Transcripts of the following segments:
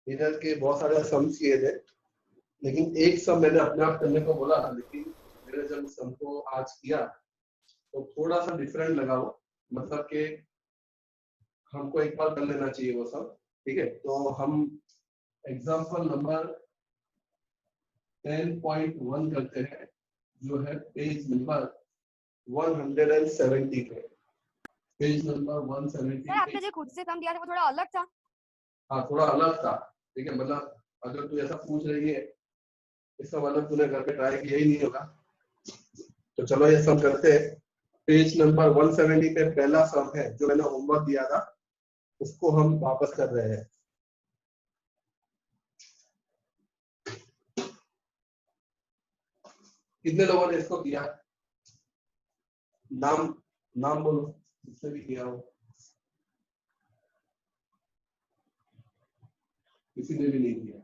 Mirror के बहुत सारे सम्स किए थे, लेकिन एक सम मैंने अपने आप करने को बोला था, लेकिन मैंने जब सम को आज किया तो थोड़ा सा डिफरेंट लगा वो, मतलब कि हमको एक बार कर लेना चाहिए वो सब। ठीक है, तो हम एग्जांपल नंबर 10.1 करते हैं, जो है पेज नंबर 170 पे। पेज नंबर 170 सर आपने जो खुद से सम दिया था वो थोड़ा अलग था। हाँ, थोड़ा अलग था। ठीक है, मतलब अगर तू ऐसा पूछ रही है, इसका मतलब तूने घर पे ट्राई किया ही नहीं होगा। तो चलो ये सम करते हैं। पेज नंबर 170 पे पहला सम है जो मैंने होमवर्क दिया था, उसको हम वापस कर रहे हैं। कितने लोगों ने इसको किया? नाम नाम बोलो, जिसने भी किया हो। किसी ने भी नहीं किया।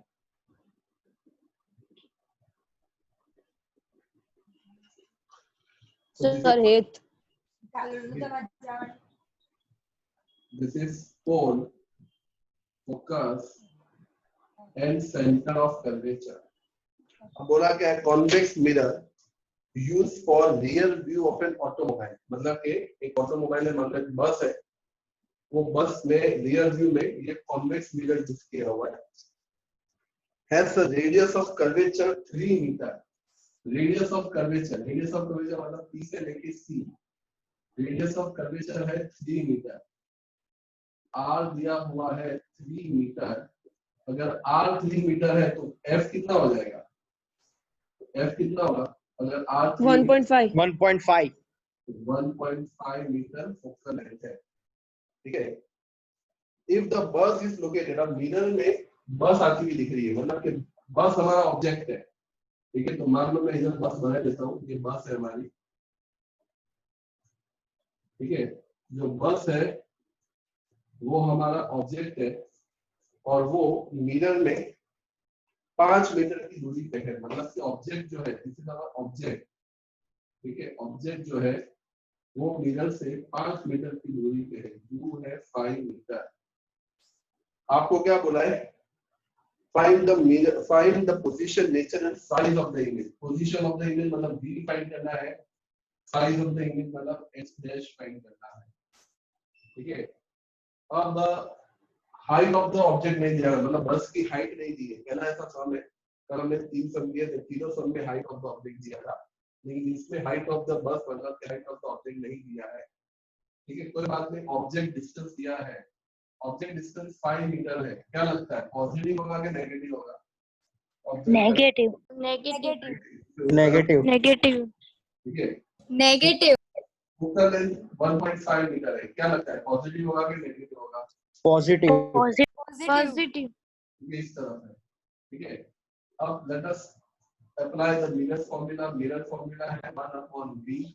Sir, eighth. This is pole, focus and center of curvature. अब बोला क्या है? Convex mirror use for rear view of an automobile. मतलब कि एक ऑटोमोबाइल है, मतलब बस है, वो बस में रियर व्यू में ये कॉन्वेक्स मिरर यूज किया हुआ है। Has the radius of curvature 3 metre. Radius of curvature मतलब P से लेके C, रेडियस ऑफ कर्वेचर है 3 मीटर। R दिया हुआ है 3 मीटर। अगर R 3 मीटर है तो F कितना हो जाएगा? F कितना होगा? अगर R 1.5. 1.5 मीटर फोकल लेंथ है। ठीक है, if the bus is located, अब मिरर में बस आती हुई दिख रही है, मतलब कि बस हमारा ऑब्जेक्ट है। ठीक है, तो मान लो मैं इधर बस बना देता हूँ, ये बस है हमारी। ठीक है, जो बस है वो हमारा ऑब्जेक्ट है, और वो मिरर में 5 मीटर की दूरी पे है। मतलब कि ऑब्जेक्ट जो है, इसी तरह ऑब्जेक्ट, ठीक है, ऑब्जेक्ट जो है वो मिरर से 5 मीटर की दूरी पे है। दूर है 5 मीटर। आपको क्या बोला है? Find the mirror, find the position, nature and size of the image. Position of the image मतलब v फाइंड करना है, साइज ऑफ द इमेज मतलब h डैश फाइंड करना है। ठीक है, अब हाइट ऑफ द ऑब्जेक्ट नहीं दिया, मतलब बस की हाइट नहीं दी है। पहला ऐसा सम है, कल हमने 3 सम दिए थे, तीनों सम में हाइट ऑफ द ऑब्जेक्ट दिया था, लेकिन इसमें हाइट ऑफ द बस मतलब हाइट ऑफ द ऑब्जेक्ट नहीं दिया है। ठीक है, कोई बात नहीं। ऑब्जेक्ट डिस्टेंस दिया है, ऑब्जेक्ट डिस्टेंस 5 मीटर है। क्या लगता है, पॉजिटिव होगा कि नेगेटिव होगा? Negative Negative. नेगेटिव ठीक है, नेगेटिव। फोकल लेंथ 1.5 मीटर है। क्या लगता है, पॉजिटिव होगा कि नेगेटिव होगा? Positive. पॉजिटिव ये इस तरफ है। ठीक है, अब let us apply the mirror formula. Mirror formula है 1/v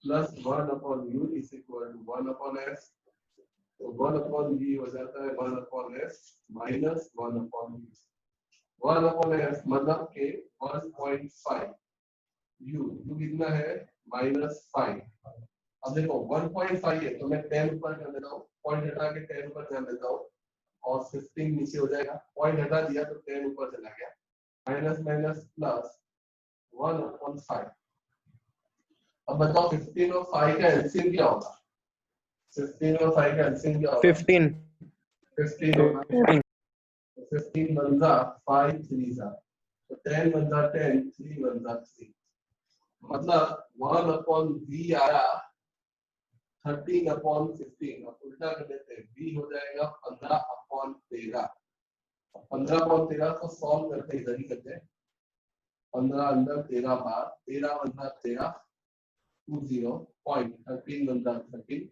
plus 1/u is equal to 1/s। तो 1/v हो जाता है 1/s माइनस 1/v। 1/s मतलब के 1.5, u कितना है? -5। अब देखो 1.5 है तो मैं 10 ऊपर कर देता हूँ, पॉइंट हटा के 10 ऊपर कर देता हूँ, और 15 नीचे हो जाएगा। पॉइंट हटा दिया तो 10 ऊपर चला गया। Minus minus plus 1/5। अब बताओ 15 और 5 का एलसीएम क्या होगा? 15 और 5 का एलसीएम क्या होगा? 15. 15 होगा। 15 बनता 5 3 जा, तो 10 बनता 10, 3 बनता 3। मतलब 1/v आया 13/15। अब उल्टा कर देते हैं, v हो जाएगा 15/13। 15/13 को सॉल्व करते इधर ही करते हैं। 15 अंदर 13 बाहर, 13 बनता 13 20 पॉइंट, 13 बनता 13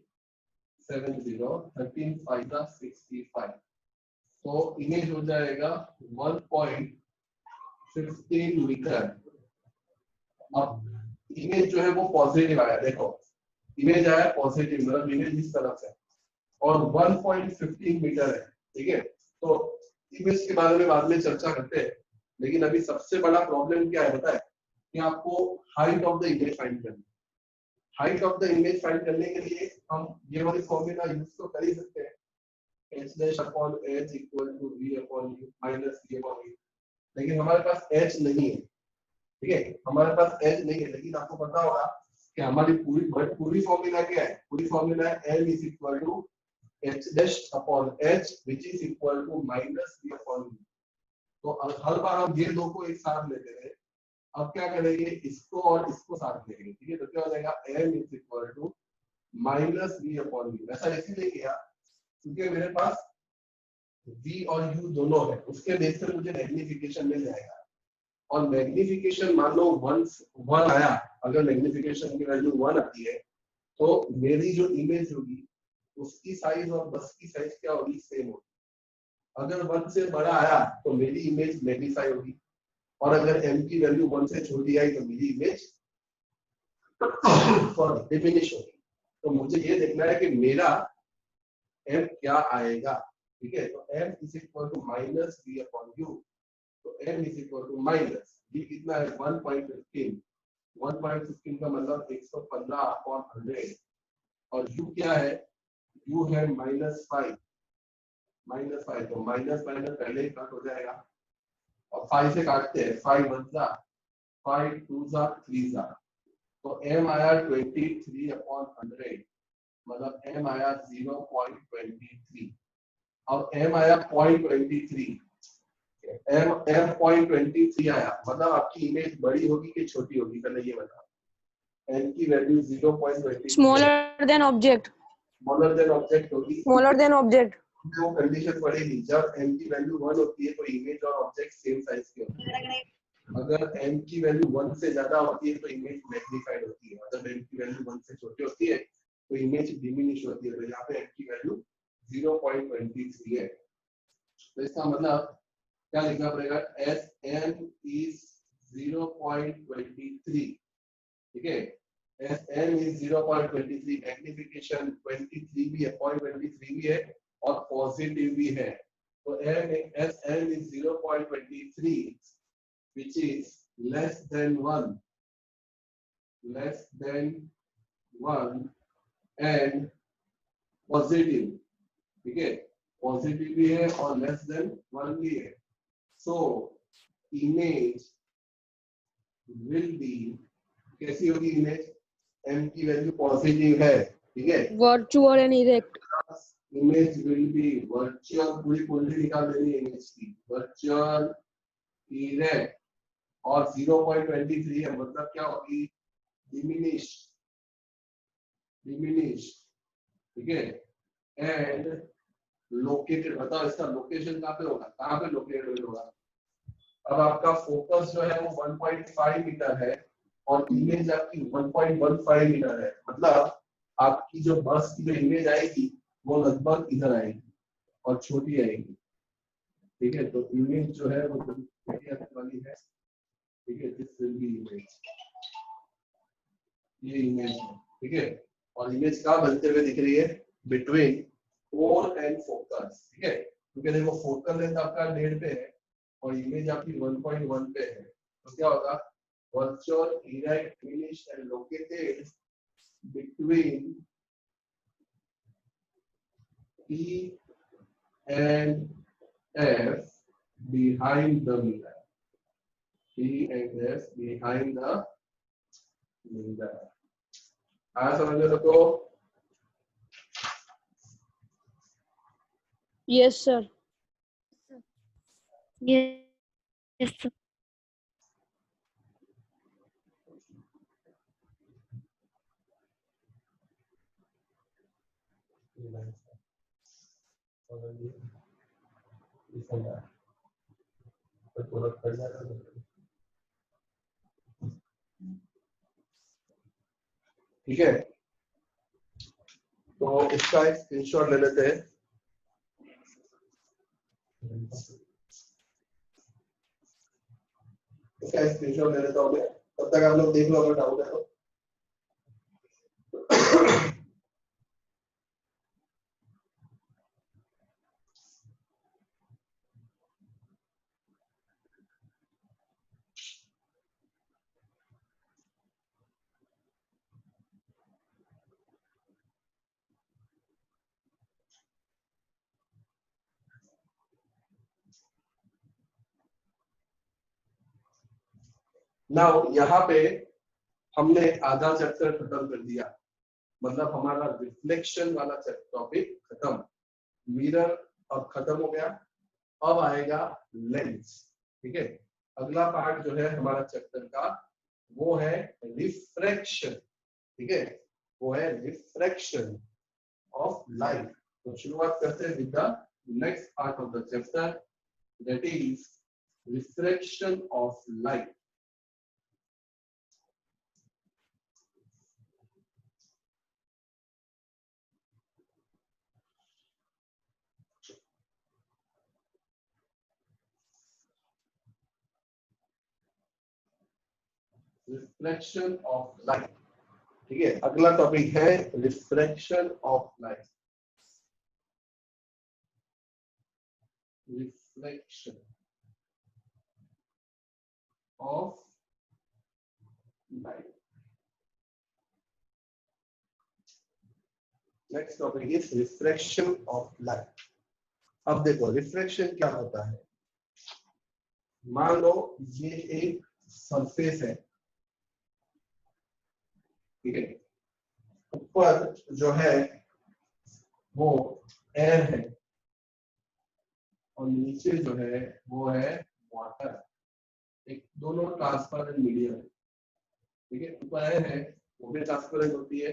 70, 13 5 का 65। तो इमेज हो जाएगा 1.15 मीटर। अब इमेज जो है वो पॉजिटिव आया, देखो इमेज आया पॉजिटिव, मतलब इमेज इस तरफ है, और 1.15 मीटर है। ठीक है, तो इमेज के बारे में बाद में चर्चा करते हैं, लेकिन अभी सबसे बड़ा प्रॉब्लम क्या है पता है? कि आपको height of the image find करनी है। Height of the image find करने के लिए हम ये वाली फॉर्मूला यूज तो कर ही सकते हैं, h dash upon h equal to v upon u minus v upon u, लेकिन हमारे पास h नहीं है, ठीक है, हमारे पास h नहीं है, लेकिन आपको पता होगा कि हमारी पूरी फॉर्मूला क्या है, पूरी फॉर्मूला है m is equal to h dash upon h which is equal to minus v upon u। तो हर बार हम ये दो को एक साथ लेते हैं, अब क्या करेंगे, इसको और इसको साथ लेंगे, ठीक है, तो क्या हो जाएगा m is equal to minus v upon u। ऐसा इसीलिए किया क्योंकि मेरे पास v और u दोनों है, उसके बेस पे मुझे मैग्निफिकेशन मिल जाएगा, और मैग्निफिकेशन मान लो 1 आया, अगर मैग्निफिकेशन की वैल्यू 1 आती है तो मेरी जो इमेज होगी उसकी साइज और बस की साइज क्या होगी, सेम होगी। अगर 1 से बड़ा आया तो मेरी इमेज मैग्नीफाई होगी, और अगर m की वैल्यू 1 से छोटी आई तो मेरी इमेज डिमिनिश होगी। तो मुझे ये देखना है कि मेरा m क्या आएगा, ठीक है, तो m is equal to minus v upon u, तो m is equal to minus v कितना है 1.15, 1.15 का मतलब 115 अपॉन 100, और u क्या है, u है -5, तो माइनस माइनस पहले ही कट हो जाएगा, और 5 से काटते हैं, 5 1 जा 5 2 जा 3 जा, तो m आया 23 अपॉन 100, मतलब m आया 0.23। अब m आया 0.23, m 0.23 आया, मतलब आपकी इमेज बड़ी होगी कि छोटी होगी, पहले ये बताओ। m की वैल्यू 0.23 स्मॉलर देन ऑब्जेक्ट होगी, स्मॉलर देन ऑब्जेक्ट वो कंडीशन पड़ेगी जब m की वैल्यू 1 होती है तो इमेज और ऑब्जेक्ट सेम साइज के होते हैं, अगर m की वैल्यू 1 से ज्यादा होती है तो इमेज मैग्नीफाइड होती है, अगर m की वैल्यू 1 से छोटी होती है तो इमेज डिमिनिश होती है, तो यहाँ पे m की वैल्यू 0.23 है, तो इसका मतलब क्या लिखना पड़ेगा, Sm is 0.23, ठीक है, Sm is 0.23, मैग्निफिकेशन 23 भी है, 0.23 भी है और पॉजिटिव भी है, तो Sm is 0.23 which is less than 1 and positive, ठीक है, पॉजिटिव भी है और लेस देन 1 भी है, सो इमेज विल बी, कैसी होगी इमेज, m की वैल्यू पॉजिटिव है, ठीक है, virtual and erect image will be virtual, पूरी कुंडली निकाल देनी है इमेज की, वर्चुअल इरेक्ट, और 0.23 है, मतलब क्या होगी, डिमिनिश, ठीक है, एंड लोकेटेड, बताओ इसका लोकेशन कहाँ पे होगा, कहाँ पे लोकेटेड होगा। अब आपका फोकस जो है वो 1.5 मीटर है और इमेज आपकी 1.15 मीटर है, मतलब आपकी जो बस की जो इमेज आएगी वो लगभग इधर आएगी और छोटी आएगी, ठीक है, तो इमेज जो है वो छोटी आने वाली है, ठीक है, दिस विल बी इमेज, ये इमेज है, ठीक है, और इमेज कहाँ बनते हुए दिख रही है, बिटवीन कोर एंड फोकस, ठीक है, क्योंकि देखो फोकल लेंथ आपका 1.5 पे है और इमेज आपकी 1.1 पे है, तो क्या होगा, virtual erect finish and located between P and F behind the mirror, P and F behind the mirror, आया समझ में सबको, यस सर Yes, sir. ठीक है, तो इसका एक स्क्रीनशॉट ले लेते हैं, इसका एक स्क्रीनशॉट ले लेता हूँ मैं, तब तक आप लोग देख लो अगर डाउट है तो। नाउ यहाँ पे हमने आधा चैप्टर खत्म कर दिया, मतलब हमारा रिफ्लेक्शन वाला टॉपिक खत्म, मिरर अब खत्म हो गया। अब आएगा लेंस, ठीक है। अगला पार्ट जो है हमारा चैप्टर का वो है रिफ्रैक्शन, ठीक है, वो है रिफ्रैक्शन ऑफ लाइट। तो शुरुआत करते हैं with the next part of the chapter, that is refraction of light. Reflection of light, ठीक है। अगला टॉपिक है refraction of light. Reflection of light. Next topic is refraction of light. अब देखो रिफ्रैक्शन क्या होता है। मान लो ये एक सरफेस है, ठीक है, ऊपर जो है वो एयर है और नीचे जो है वो है वाटर, एक दोनों ट्रांसपेरेंट मीडियम है, ठीक है। ऊपर एयर है वो भी ट्रांसपेरेंट होती है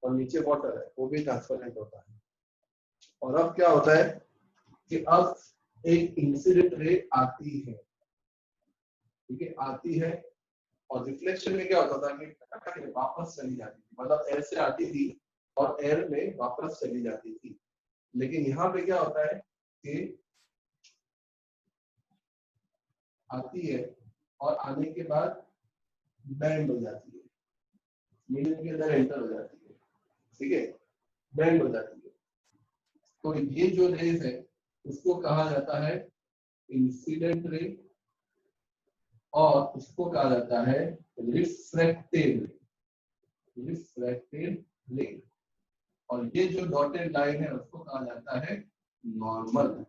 और नीचे वाटर है वो भी ट्रांसपेरेंट होता है। और अब क्या होता है कि अब एक इंसिडेंट रे आती है, ठीक है, आती है, और रिफ्लेक्शन में क्या होता था कि वापस चली जाती थी, मतलब एयर से आती थी और एयर में वापस चली जाती थी। लेकिन यहाँ पे क्या होता है कि आती है और आने के बाद बैंड हो जाती है, मीडियम के अंदर एंटर हो जाती है, ठीक है, बैंड हो जाती है। तो ये जो रेज है उसको कहा जाता है इंसिडेंट रे और उसको कहा जाता है रिफ्रैक्टेड रे। और ये जो डॉटेड लाइन है उसको कहा जाता है नॉर्मल,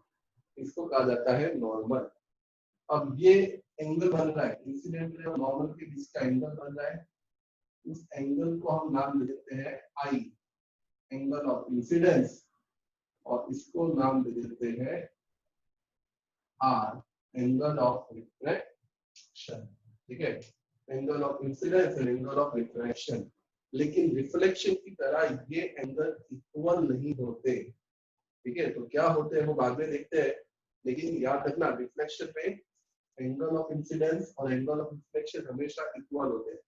इसको कहा जाता है नॉर्मल। अब ये एंगल बन रहा है, इंसिडेंट रे और नॉर्मल के बीच का एंगल बन रहा है, उस एंगल को हम नाम दे देते हैं आई, एंगल ऑफ इंसिडेंस, और इसको नाम दे देते हैं आर, एंगल ऑफ रिफ्रैक्शन, ठीक है, angle of incidence and angle of refraction. लेकिन रिफ्लेक्शन की तरह ये एंगल इक्वल नहीं होते, ठीक है। तो क्या होते हैं वो बाद में देखते हैं, लेकिन याद रखना रिफ्लेक्शन में एंगल ऑफ इंसिडेंस और एंगल ऑफ रिफ्लेक्शन हमेशा इक्वल होते हैं,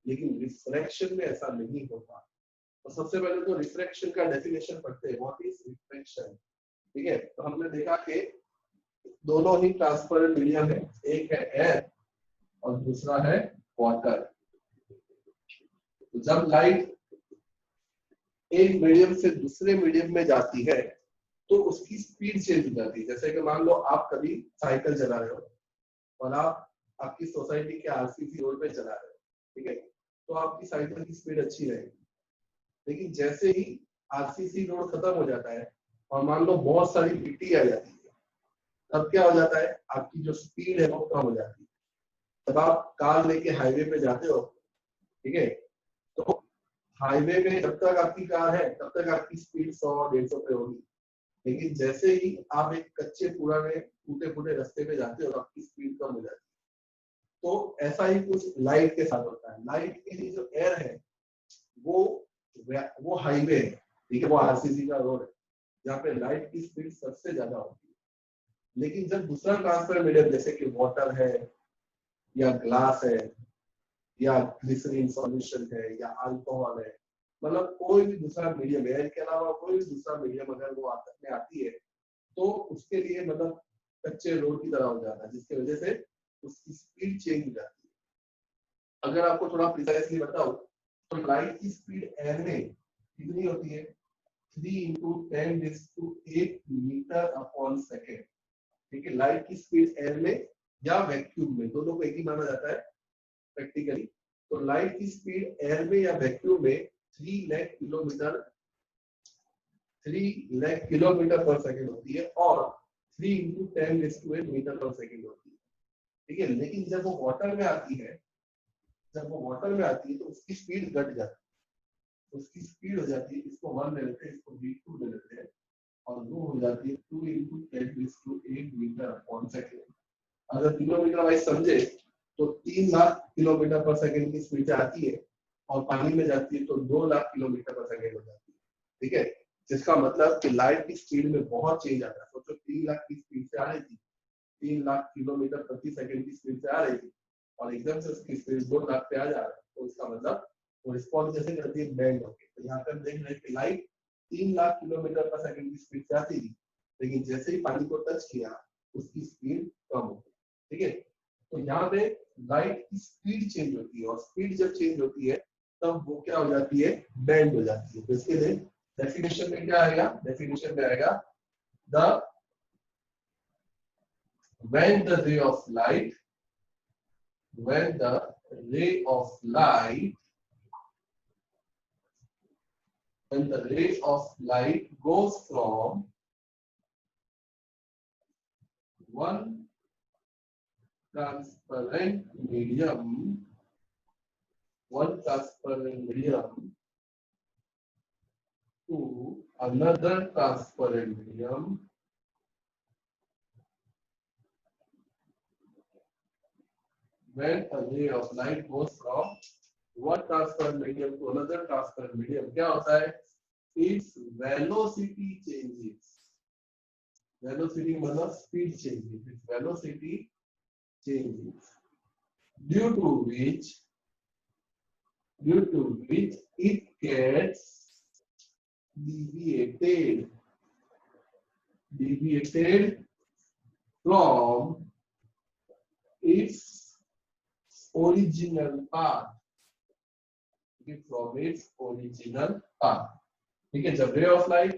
लेकिन रिफ्रैक्शन में ऐसा नहीं होता। तो सबसे पहले तो रिफ्रैक्शन का डेफिनेशन पढ़ते हैं, व्हाट इज रिफ्लेक्शन, ठीक है। तो हमने देखा कि दोनों ही ट्रांसपेरेंट मीडियम है, एक है एयर और दूसरा है वाटर। तो जब लाइट एक मीडियम से दूसरे मीडियम में जाती है तो उसकी स्पीड चेंज हो जाती है। जैसे कि मान लो आप कभी साइकिल चला रहे हो और आप आपकी सोसाइटी के आरसीसी रोड पे चला रहे हो, ठीक है, तो आपकी साइकिल की स्पीड अच्छी रहेगी। लेकिन जैसे ही आरसीसी रोड खत्म हो जाता है और मान लो बहुत सारी मिट्टी आ जाती है, तब क्या हो जाता है, आपकी जो स्पीड है वो कम हो जाती है। जब आप कार लेके हाईवे पे जाते हो, ठीक है, तो हाईवे में जब तक आपकी कार है तब तक आपकी स्पीड 100-150 पे होगी। लेकिन जैसे ही आप एक कच्चे पुराने टूटे फूटे रास्ते पे जाते हो तो आपकी स्पीड कम हो जाती है। तो ऐसा ही कुछ लाइट के साथ होता है। लाइट के लिए जो एयर है वो हाईवे है, ठीक है, वो आरसीसी का रोड है जहाँ पे लाइट की स्पीड सबसे ज्यादा होती है। लेकिन जब दूसरा ट्रांसपेरेंट मीडियम जैसे कि वाटर है या ग्लास है या ग्लिसरीन सॉल्यूशन है या अल्कोहल है, मतलब कोई भी दूसरा मीडियम, एयर के अलावा कोई भी दूसरा मीडियम अगर वो में आती है तो उसके लिए मतलब कच्चे रोड की तरह हो जाता है, जिसकी वजह से उसकी स्पीड चेंज हो जाती है। अगर आपको थोड़ा प्रिसाइजली बताओ तो लाइट की स्पीड एयर में कितनी होती है, 3 × 10⁸ मीटर अपॉन सेकेंड, ठीक है। लाइट की स्पीड एयर में या वैक्यूम में, दोनों को एक ही माना जाता है प्रैक्टिकली। तो लाइट की स्पीड एयर में या वैक्यूम में 3 लाख किलोमीटर पर सेकंड होती है और 3 × 10⁸ मीटर पर सेकंड होती है, ठीक है। लेकिन जब वो वाटर में आती है जब वो वाटर में आती है तो उसकी स्पीड घट जाती है, उसकी स्पीड हो जाती है, इसको 1 ले लेते हैं, इसको v2 ले लेते हैं, और वो हो जाती है 2 × 10⁸ मीटर/सेकंड। अगर किलोमीटर वाइज समझे तो 3 लाख किलोमीटर पर सेकंड की स्पीड से आती है, और पानी में जाती है तो 2 लाख किलोमीटर पर सेकंड हो जाती है। ठीक है, जिसका मतलब कि लाइट की स्पीड में बहुत चेंज आता है। सोचो 3 लाख की स्पीड से आ रही थी, 3 लाख किलोमीटर प्रति सेकंड की स्पीड से आ रही थी, और एकदम से उसकी स्पीड 2 लाख पे आ जा रहा है, तो इसका मतलब वो रिस्पॉन्स जैसे करती है बैंड होके। तो यहाँ पे हम देख रहे हैं कि लाइट 3 लाख किलोमीटर पर सेकंड की स्पीड से आती थी, लेकिन जैसे ही पानी को टच किया उसकी स्पीड कम हो गई। ठीक है, तो यहाँ पे लाइट की स्पीड चेंज होती है, और स्पीड जब चेंज होती है तब वो क्या हो जाती है, बैंड हो जाती है। तो इसके लिए डेफिनेशन में क्या आएगा, डेफिनेशन में आएगा the when the ray of light when the ray of light when the ray of light goes from one transparent medium to another transparent medium, when a ray of light goes from one transparent medium to another transparent medium, क्या होता है, its velocity changes. Velocity मतलब speed changes. Its velocity changes, due to which it gets deviated from its original path. ठीक है, जब ray of light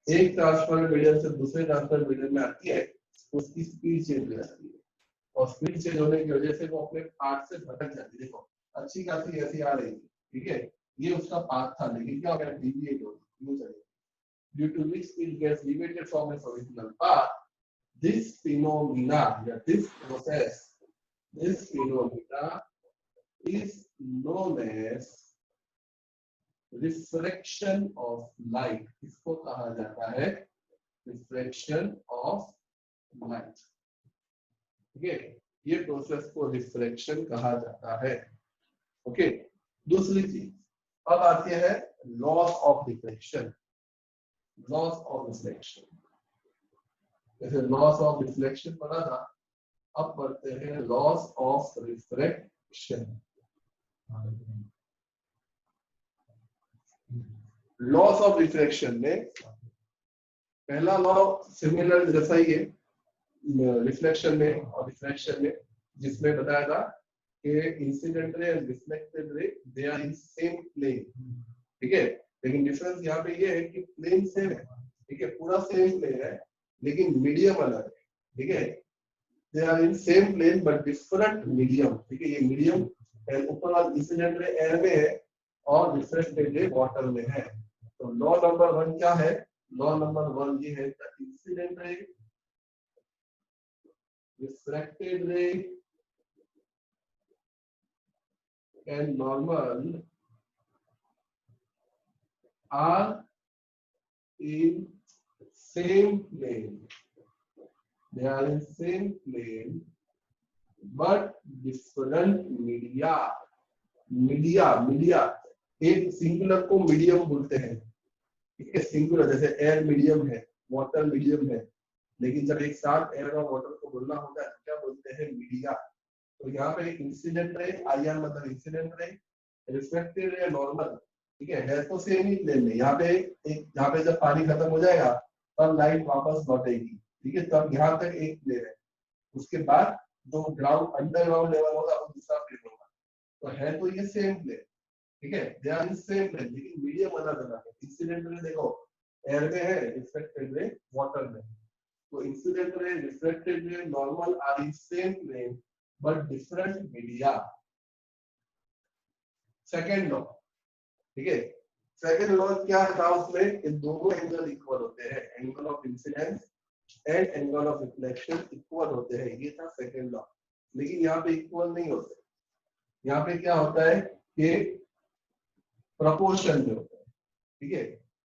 एक transparent medium से दूसरे ट्रांसपेरेंट मीडियम में आती है, उसकी स्पीड चेंज हो जाती है, और स्पीड चेंज होने की वजह से वो अपने पाथ से भटक जाती है। देखो अच्छी खासी ऐसी आ रही है, ठीक है, ये उसका पाथ था, लेकिन क्या हो गया, डिविएट हो गया, due to which it gets deviated from its original path. This phenomena is known as refraction of light. इसको कहा जाता है refraction of light. ठीक है, ये प्रोसेस को रिफ्रैक्शन कहा जाता है। ओके, दूसरी चीज अब आती है loss of reflection. Loss of reflection, जैसे लॉस ऑफ रिफ्लेक्शन पढ़ा था, अब पढ़ते हैं loss of refraction. Loss of refraction में पहला लॉ सिमिलर जैसा ही है रिफ्लेक्शन में और रिफ्रैक्शन में, जिसमें बताया था कि incident ray and reflected ray they are in same plane. ठीक है, लेकिन डिफरेंस यहाँ पे ये है कि प्लेन सेम है, ठीक है, पूरा सेम प्लेन है, लेकिन मीडियम अलग है। ठीक है, they are in same plane but different medium. ठीक है, ये मीडियम ऊपर वाला इंसिडेंट रे एयर में है और रिफ्लेक्टेड रे वाटर में है। तो लॉ नंबर 1 क्या है, लॉ नंबर 1 ये है the incident ray, refracted ray and normal are in same plane. They are in same plane but different media. Media एक सिंगुलर को मीडियम बोलते हैं। ठीक है, सिंगुलर जैसे एयर मीडियम है, वाटर मीडियम है, लेकिन जब एक साथ एयर और वाटर को बोलना होता है तो क्या बोलते हैं, मीडिया। तो यहाँ पे इंसिडेंट रे, आईआर मतलब incident ray, reflected ray normal, ठीक है तो सेम ही प्लेन में। यहाँ पे जब पानी खत्म हो जाएगा तब लाइट वापस लौटेगी। ठीक है, तब यहाँ तक एक प्लेन है, उसके बाद जो ग्राउंड अंडरग्राउंड लेवल होगा वो दूसरा प्लेन होगा। तो है तो ये सेम प्लेन, ठीक है, they are in same plane, लेकिन मीडियम अलग अलग है। इंसिडेंट रे देखो एयर में है, रिफ्लेक्टेड रे वाटर में। तो incident ray, reflected ray, normal are in same plane but different media. Second law, ठीक है, सेकंड लॉ क्या था उसमें, इन दोनों एंगल इक्वल होते हैं, angle of incidence and angle of reflection equal होते हैं, ये था सेकंड लॉ। लेकिन यहाँ पे इक्वल नहीं होते, यहाँ पे क्या होता है कि प्रपोर्शन में होता है, ठीक है,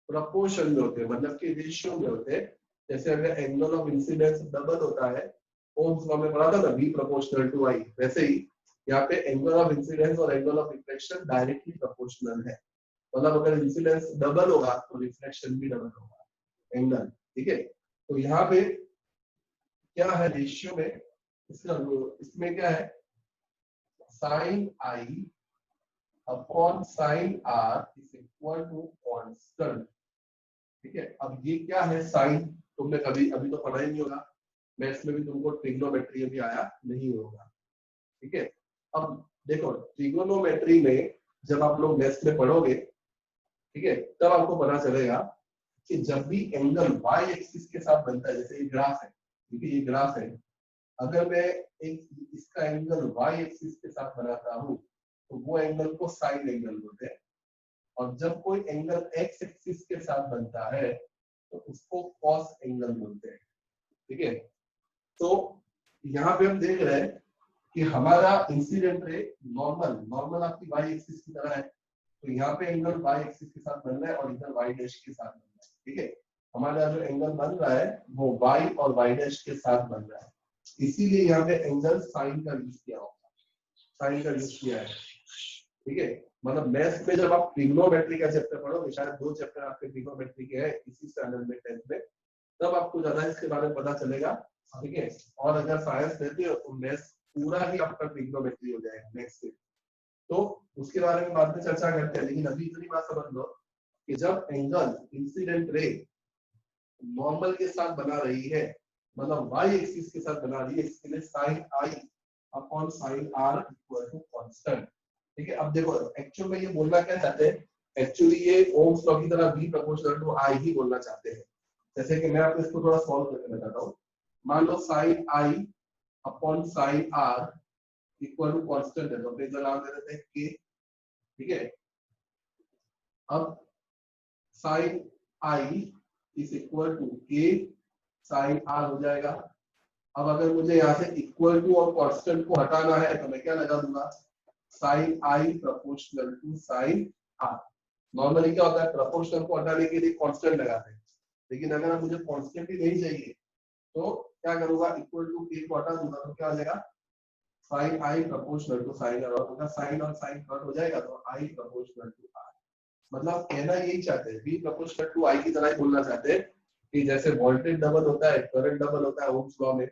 प्रपोर्शन में होते हैं, मतलब कि रेशियो में होते हैं। जैसे अगर एंगल ऑफ इंसिडेंस डबल होता है, ओम्स लॉ में पढ़ा था ना, V प्रोपोर्शनल टू I, वैसे ही यहाँ पे एंगल ऑफ इंसिडेंस और angle of reflection directly proportional है। मतलब अगर इंसिडेंस डबल होगा तो रिफ्लेक्शन भी डबल होगा, एंगल, ठीक है। तो यहाँ पे क्या है रेशियो में, इसमें क्या है, sine I upon sine R is equal to constant, ठीक है। अब ये क्या है साइन, तुमने कभी अभी तो पढ़ा ही नहीं होगा, मैथ्स में भी तुमको ट्रिग्नोमेट्री अभी आया नहीं होगा, ठीक है। अब देखो ट्रिग्नोमेट्री में जब आप लोग मैथ्स में पढ़ोगे, ठीक है, तब आपको पता चलेगा कि जब भी एंगल y एक्सिस के साथ बनता है, जैसे ये ग्राफ है, ठीक है, ये ग्राफ है, अगर मैं एक इसका एंगल y एक्सिस के साथ बनाता हूं तो वो एंगल को साइन एंगल बोलते हैं, और जब कोई एंगल x एक्सिस के साथ बनता है तो उसको कॉस एंगल बोलते हैं, ठीक है। तो यहाँ पे हम देख रहे हैं कि हमारा इंसिडेंट रे नॉर्मल आपकी y एक्सिस की तरह है, तो यहाँ पे एंगल y एक्सिस के साथ बन रहा है और इधर y डैश के साथ बन रहा है, ठीक है। हमारा जो एंगल बन रहा है वो y और y डैश के साथ बन रहा है, इसीलिए यहाँ पे एंगल साइन का यूज किया होगा, साइन का यूज किया है, ठीक है। मतलब मैथ्स में जब आप ट्रिग्नोमेट्री का चैप्टर पढ़ोगे, शायद 2 चैप्टर आपके ट्रिग्नोमेट्री के हैं इसी स्टैंडर्ड में 10th में, तब आपको ज्यादा इसके बारे में पता चलेगा, ठीक है। और अगर साइंस लेते हो तो मैथ्स पूरा ही आपका ट्रिग्नोमेट्री हो जाएगा नेक्स्ट से, तो उसके बारे में बाद में चर्चा करते हैं। लेकिन अभी इतनी बात समझ लो कि जब एंगल इंसिडेंट रे नॉर्मल के साथ बना रही है, मतलब y एक्सिस के साथ बना रही है, इसके लिए sin I upon sin R equal to constant, ठीक है। अब देखो एक्चुअल में ये बोलना क्या चाहते हैं, एक्चुअली ये ओम्स लॉ की तरह V प्रोपोर्शनल टू I ही बोलना चाहते हैं। जैसे कि मैं आपको इसको थोड़ा सॉल्व करके बताता हूँ। मान लो sin I upon sin R equal to constant है, तो अपने इधर नाम दे देते हैं K, ठीक है। अब sin I is equal to K sin R हो जाएगा। अब अगर मुझे यहाँ से इक्वल टू और कांस्टेंट को हटाना है तो मैं क्या लगा दूंगा, sin I proportional to sin R। Normally क्या होता है, प्रोपोर्शनल को हटाने के लिए कांस्टेंट लगाते हैं, लेकिन अगर मुझे कांस्टेंट ही नहीं चाहिए तो क्या करूंगा, इक्वल टू K को हटा दूंगा तो क्या आ जाएगा, sin I proportional to sin R, और sin और sin कट हो जाएगा तो I प्रोपोर्शनल टू R। मतलब कहना यही चाहते हैं, V प्रोपोर्शनल टू I की तरह ही बोलना चाहते हैं कि जैसे वोल्टेज डबल होता है, करंट डबल होता है ओम्स लॉ में,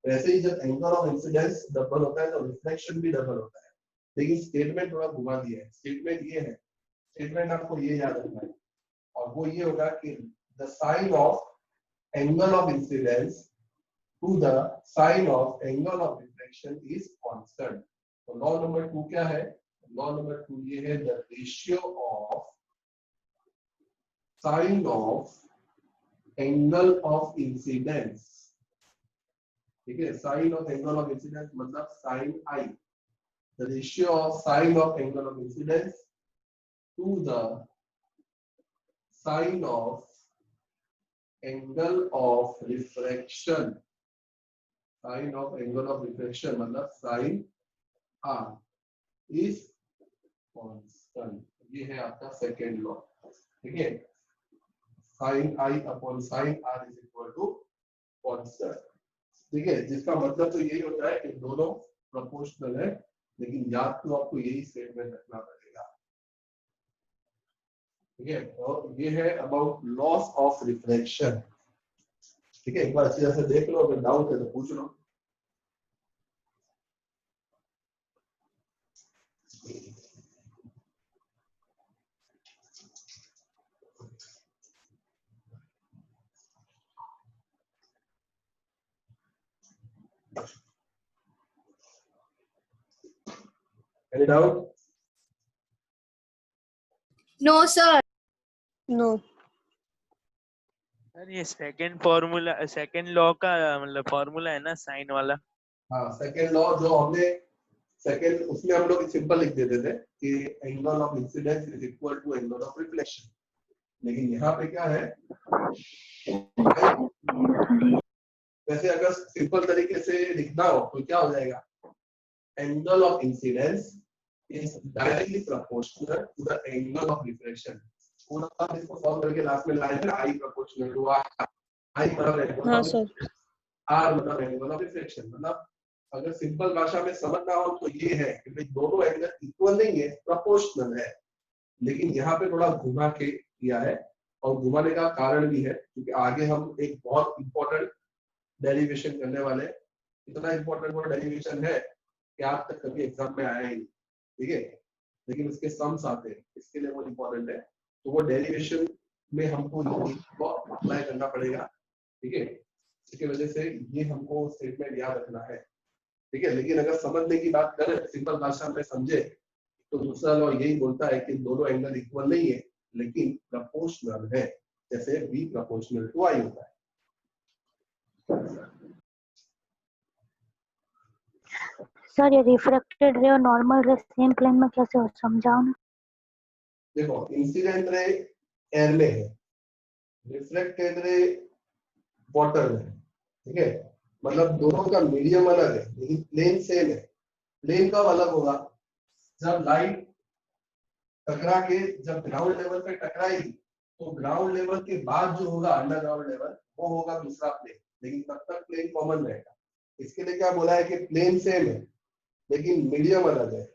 वैसे ही जब एंगल ऑफ इंसिडेंस डबल होता है तो रिफ्लेक्शन भी डबल होता है। लेकिन स्टेटमेंट थोड़ा घुमा दिया है, स्टेटमेंट ये है, स्टेटमेंट आपको ये याद रखना है, और वो ये होगा कि the sine of angle of incidence to the sine of angle of reflection is constant. तो लॉ नंबर 2 क्या है, लॉ नंबर 2 ये है, the ratio of sine of angle of incidence, ठीक है, sine of angle of incidence मतलब sine I, the ratio of sine of angle of incidence to the sine of angle of refraction, sine of angle of refraction मतलब sign R is constant. ये है आपका second law, ठीक है, sine I upon sine R is equal to constant, ठीक है। जिसका मतलब तो यही होता है कि दोनों प्रोपोर्शनल है, लेकिन याद तो आपको यही स्टेटमेंट रखना पड़ेगा, ठीक है। तो ये है अबाउट लॉस ऑफ रिफ्लेक्शन, ठीक है। एक बार अच्छी तरह से देख लो, अगर डाउट है तो पूछ लो। Any doubt? No, sir. No. Sir ये सेकंड फॉर्मूला, सेकंड लॉ का मतलब फॉर्मूला है ना साइन वाला। हाँ, सेकंड लॉ जो हमने सेकंड, उसमें हम लोग सिंपल लिख देते थे कि angle of incidence is equal to angle of reflection, लेकिन यहाँ पे क्या है, वैसे अगर सिंपल तरीके से लिखना हो तो क्या हो जाएगा, angle of incidence is directly proportional to the angle of refraction. पूरा आप इसको सॉल्व करके लास्ट में लाए थे I proportional to R. I मतलब हाँ सर। R मतलब एंगल ऑफ रिफ्लेक्शन। मतलब अगर सिंपल भाषा में समझना हो तो ये है कि भाई दोनों एंगल इक्वल नहीं है, प्रोपोर्शनल है, लेकिन यहाँ पे थोड़ा घुमा के किया है और घुमाने का कारण भी है क्योंकि आगे हम एक बहुत इंपॉर्टेंट डेरिवेशन करने वाले हैं। इतना इंपॉर्टेंट वो डेरिवेशन है कि आप तक कभी एग्जाम में आया ही नहीं, ठीक है, लेकिन उसके सम्स आते हैं, इसके लिए वो इंपॉर्टेंट है। तो वो डेरिवेशन में हमको अप्लाई करना पड़ेगा, ठीक है, इसकी वजह से ये हमको स्टेटमेंट याद रखना है, ठीक है। लेकिन अगर समझने की बात करें सिंपल भाषा में समझे तो दूसरा लॉ यही बोलता है कि दोनों एंगल इक्वल नहीं है लेकिन प्रोपोर्शनल है, जैसे V प्रोपोर्शनल टू I होता है। सर ये रिफ्रैक्टेड रे और नॉर्मल रे सेम प्लेन में कैसे हो, समझाओ ना। देखो इंसिडेंट रे एयर में है, रिफ्लेक्टेड रे वाटर में है, ठीक है, मतलब दोनों का मीडियम अलग है लेकिन प्लेन सेम है। प्लेन कब अलग होगा? जब लाइट टकरा के जब ग्राउंड लेवल पे टकराएगी तो ग्राउंड लेवल के बाद जो होगा अंडरग्राउंड लेवल वो होगा दूसरा प्लेन, लेकिन तब तक प्लेन कॉमन रहेगा। इसके लिए क्या बोला है कि प्लेन सेम है लेकिन मीडियम अलग है।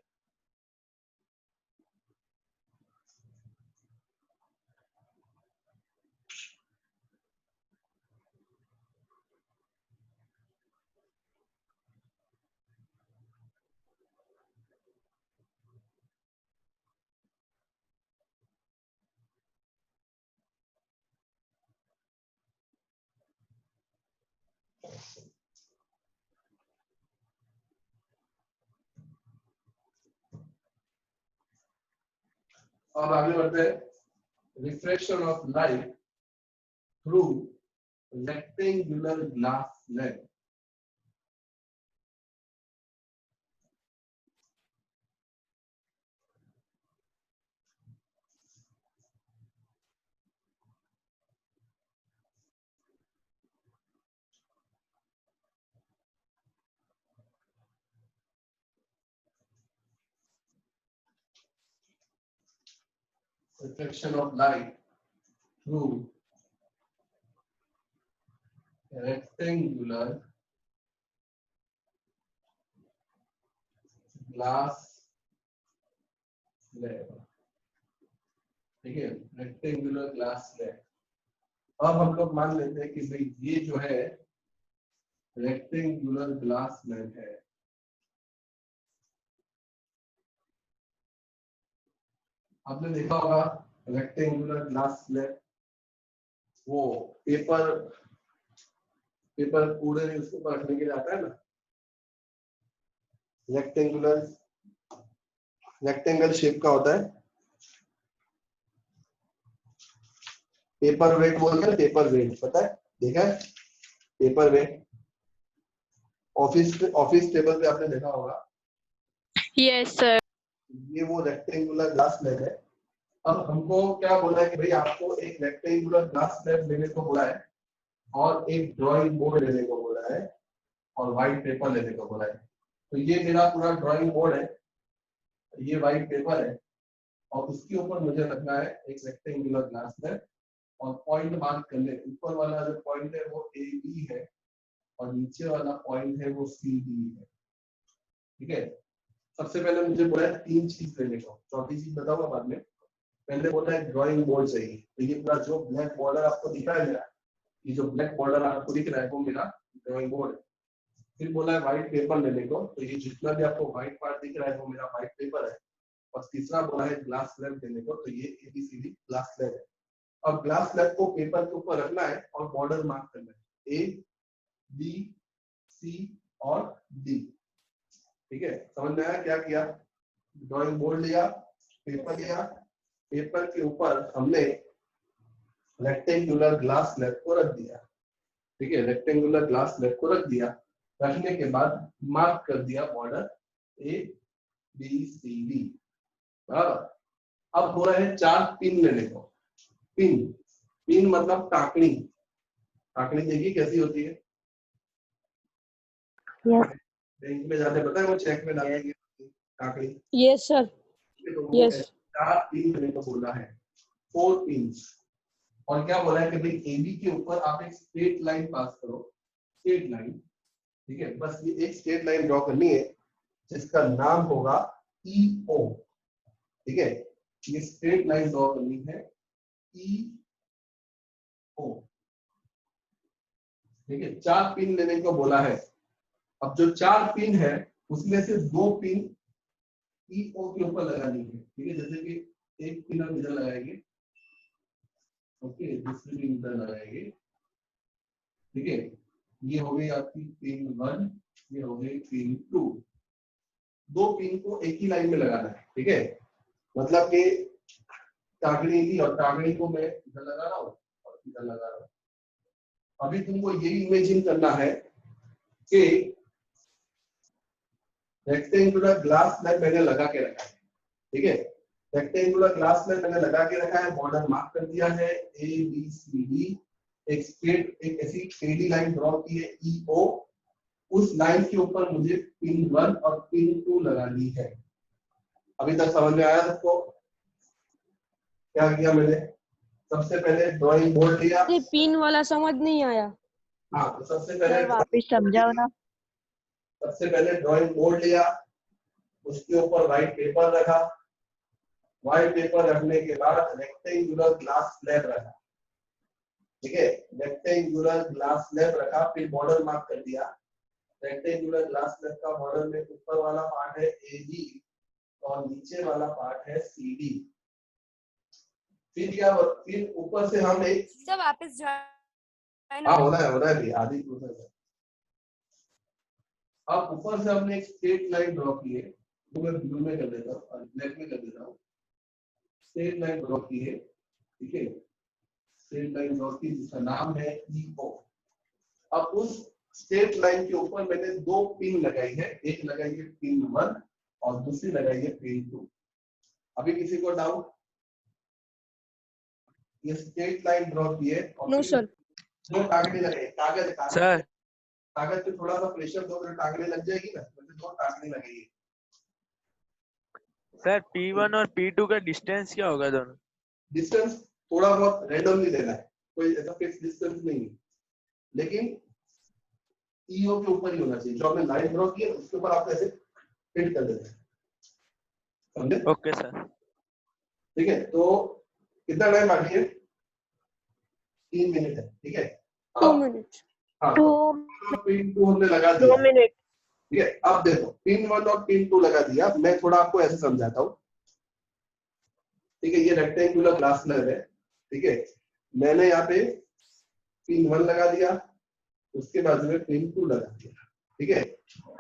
अब आगे बढ़ते हैं। Refraction of light through rectangular glass lens. Reflection of light through a rectangular glass slab, ठीक है, रेक्टेंगुलर ग्लास स्लैब। अब हम लोग मान लेते हैं कि भाई ये जो है रेक्टेंगुलर ग्लास स्लैब है। आपने देखा होगा रेक्टेंगुलर ग्लास स्लैब, वो पेपर कूड़े उसके ऊपर रखने के लिए आता है ना, रेक्टेंगल शेप का होता है, पेपर वेट बोलते हैं, पेपर वेट पता है, देखा है पेपर वेट, ऑफिस टेबल पे आपने देखा होगा। Yes sir. ये वो रेक्टेंगुलर ग्लास स्लैब है। अब हमको क्या बोला है कि भाई आपको एक रेक्टेंगुलर ग्लास स्लैब लेने को बोला है और एक ड्राइंग बोर्ड लेने को बोला है और व्हाइट पेपर लेने को बोला है। तो ये मेरा पूरा ड्राइंग बोर्ड है, ये व्हाइट पेपर है और उसके ऊपर मुझे रखना है एक रेक्टेंगुलर ग्लास स्लैब और पॉइंट मार्क करने, ऊपर वाला जो पॉइंट है वो ए बी है और नीचे वाला पॉइंट है वो सी डी है, ठीक है। सबसे पहले मुझे बोला है 3 चीज लेने को, चौथी चीज बताऊंगा बाद में। पहले बोला है ड्राइंग बोर्ड चाहिए, तो ये पूरा जो ब्लैक बॉर्डर आपको दिख रहा है मेरा, ये जो ब्लैक बॉर्डर आपको दिख रहा है वो मेरा ड्राइंग बोर्ड है। फिर बोला है व्हाइट पेपर लेने को, तो ये जितना भी आपको व्हाइट पार्ट दिख रहा है वो मेरा व्हाइट पेपर है। और तीसरा बोला है ग्लास स्लैब लेने को, तो ये ABCD ग्लास स्लैब है। और ग्लास स्लैब को पेपर के ऊपर रखना है और बॉर्डर मार्क करना है A B C और D, ठीक है। समझ में आया क्या किया? ड्राइंग बोर्ड लिया, पेपर लिया, पेपर के ऊपर हमने रेक्टेंगुलर ग्लास स्लैब को रख दिया, ठीक है, रेक्टेंगुलर ग्लास स्लैब को रख दिया। रखने के बाद मार्क कर दिया border A B C D, बराबर। अब हो रहे हैं 4 पिन लेने को। पिन मतलब टाकनी, टाकनी देखिए कैसी होती है, यस। बैंक में जाते पता है वो चेक में डालेंगे, काकड़ी। Yes, sir. तो वो Yes. 4 पिन मैंने तो बोला है, 4 पिंस। और क्या बोला है कि भाई AB के ऊपर आप एक स्ट्रेट लाइन पास करो, स्ट्रेट लाइन, ठीक है। बस ये एक स्ट्रेट लाइन ड्रॉ करनी है जिसका नाम होगा EO, ठीक है। ये स्ट्रेट लाइन ड्रॉ करनी है EO, ठीक है। 4 पिन लेने को बोला है। अब जो 4 पिन है उसमें से 2 पिन EO के ऊपर लगानी है, ठीक है। जैसे कि एक पिन हम इधर लगाएंगे, ओके, दूसरी पिन इधर लगाएंगे, ठीक है। ये हो गई आपकी पिन 1, ये हो गई पिन 2। 2 पिन को एक ही लाइन में लगाना है, ठीक है। मतलब कि टागड़ी ली और टागड़ी को मैं इधर लगा रहा हूँ और इधर लगा रहा हूँ। अभी तुमको ये इमेजिन करना है कि रेक्टेंगुलर ग्लास स्लैब मैंने लगा के रखा है, ठीक है। रेक्टेंगुलर ग्लास स्लैब मैंने लगा के रखा है, बॉर्डर मार्क कर दिया है ABCD, एक स्ट्रेट एक ऐसी टेढ़ी लाइन ड्रॉ की है EO। उस लाइन के ऊपर मुझे पिन 1 और पिन 2 लगानी है। अभी तक समझ में आया सबको? क्या किया मैंने? सबसे पहले ड्राइंग बोर्ड लिया। ये पिन वाला समझ नहीं आया। हाँ, तो सबसे पहले वापस समझाओ ना। सबसे पहले ड्राइंग बोर्ड लिया, उसके ऊपर व्हाइट पेपर रखा, व्हाइट पेपर रखने के बाद रेक्टेंगुलर ग्लास स्लैब रखा, ठीक है। रेक्टेंगुलर ग्लास स्लैब रखा, फिर बॉर्डर मार्क कर दिया। रेक्टेंगुलर ग्लास स्लैब का बॉर्डर में ऊपर वाला पार्ट है AB और नीचे वाला पार्ट है CD। फिर क्या, फिर ऊपर से हम एक, सर वापस जाए ना। हाँ होना है भी आधी प्रोसेस है। अब ऊपर से हमने एक स्ट्रेट लाइन ड्रॉ की है, वो मैं ब्लू में कर देता हूँ और ब्लैक में कर देता हूँ। स्ट्रेट लाइन ड्रॉ की है, ठीक है। स्ट्रेट लाइन ड्रॉ की जिसका नाम है EO। अब उस स्ट्रेट लाइन के ऊपर मैंने 2 पिन लगाई है, एक लगाई है पिन 1 और दूसरी लगाई है पिन 2। अभी किसी को डाउट? ये स्ट्रेट लाइन ड्रॉ की है और No, sir. 2 टांगने लगे, कागज सर कागज पे थोड़ा सा प्रेशर दो तो टांगने लग जाएगी ना, मतलब 2 टांगने लगेगी। सर P1 और P2 का डिस्टेंस क्या होगा दोनों? डिस्टेंस थोड़ा बहुत रैंडमली लेना है, कोई ऐसा फिक्स डिस्टेंस नहीं है, लेकिन EO के ऊपर ही होना चाहिए। जो आपने लाइन ड्रॉ की है उसके ऊपर आप ऐसे फिट कर देते हैं, समझे? Okay sir. ठीक है, तो कितना टाइम बाकी है? 3 मिनट है, ठीक है। 2 अब minutes. हाँ, तो पिन 2 हमने लगा 2 दिया, minutes. ठीक है। अब देखो पिन 1 और पिन 2 लगा दिया, मैं थोड़ा आपको ऐसे समझाता हूँ, ठीक है। ये रेक्टेंगुलर ग्लास स्लैब है, ठीक है। मैंने यहाँ पे पिन 1 लगा दिया, उसके बाद में पिन 2 लगा दिया, ठीक है।